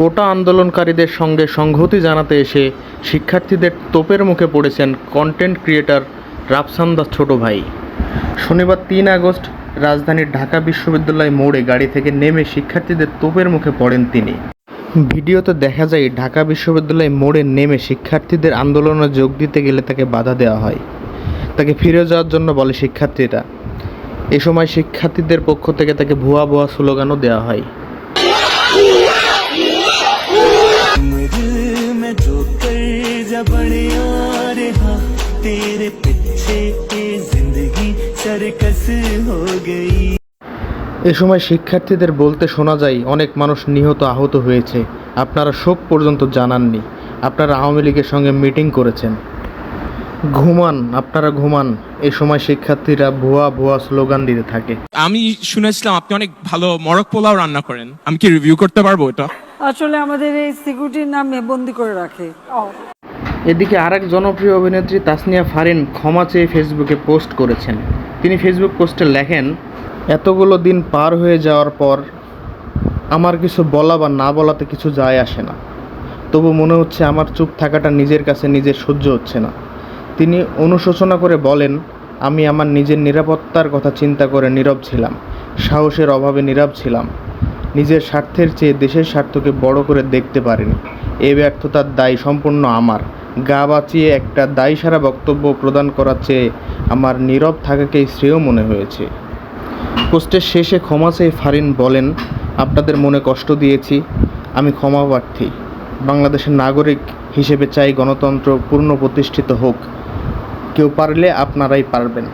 কোটা আন্দোলনকারীদের সঙ্গে সংহতি জানাতে এসে শিক্ষার্থীদের তোপের মুখে পড়েছেন কন্টেন্ট ক্রিয়েটর রাফসান দাস ছোট ভাই। শনিবার ৩ আগস্ট রাজধানীর ঢাকা বিশ্ববিদ্যালয় মোড়ে গাড়ি থেকে নেমে শিক্ষার্থীদের তোপের মুখে পড়েন তিনি। ভিডিওতে দেখা যায় ঢাকা বিশ্ববিদ্যালয় মোড়ে নেমে শিক্ষার্থীদের আন্দোলনে যোগ দিতে গেলে তাকে বাধা দেওয়া হয়। তাকে ফিরে যাওয়ার জন্য বলে শিক্ষার্থীরা। এ সময় শিক্ষার্থীদের পক্ষ থেকে তাকে ভুয়া ভুয়া স্লোগানও দেওয়া হয়। এ সময় শিক্ষার্থীদের বলতে শোনা যায়, অনেক মানুষ নিহত আহত হয়েছে, আপনারা শোক পর্যন্ত জানাননি, আপনারা আওয়ামী লীগের সঙ্গে মিটিং করেছেন, ঘুমান, আপনারা ঘুমান। এ সময় শিক্ষার্থীরা ভুয়া ভুয়া স্লোগান দিতে থাকে। আমি শুনেছিলাম আপনি অনেক ভালো মরক পোলাও রান্না করেন, আমি কি রিভিউ করতে পারবো এটা? আসলে আমাদের এই সিকিউরিটির নামে বন্দি করে রাখে। এদিকে আরেক জনপ্রিয় অভিনেত্রী তাসনিয়া ফারিন ক্ষমা চেয়ে ফেসবুকে পোস্ট করেছেন। তিনি ফেসবুক পোস্টে লেখেন, এতগুলো দিন পার হয়ে যাওয়ার পর আমার কিছু বলা বা না বলাতে কিছু যায় আসে না, তবু মনে হচ্ছে আমার চুপ থাকাটা নিজের কাছে নিজের সহ্য হচ্ছে না। তিনি অনুশোচনা করে বলেন, আমি আমার নিজের নিরাপত্তার কথা চিন্তা করে নীরব ছিলাম, সাহসের অভাবে নীরব ছিলাম, নিজের স্বার্থের চেয়ে দেশের স্বার্থকে বড় করে দেখতে পারিনি। এই ব্যর্থতার দায় সম্পূর্ণ আমার। গা বাঁচিয়ে একটা দায়সারা বক্তব্য প্রদান করার চেয়ে আমার নীরব থাকাকেই শ্রেয় মনে হয়েছে। পোস্টের শেষে ক্ষমা চেয়ে ফারিন বলেন, আপনাদের মনে কষ্ট দিয়েছি, আমি ক্ষমা প্রার্থী। বাংলাদেশের নাগরিক হিসেবে চাই গণতন্ত্র পূর্ণ প্রতিষ্ঠিত হোক। কেউ পারলে আপনারাই পারবেন।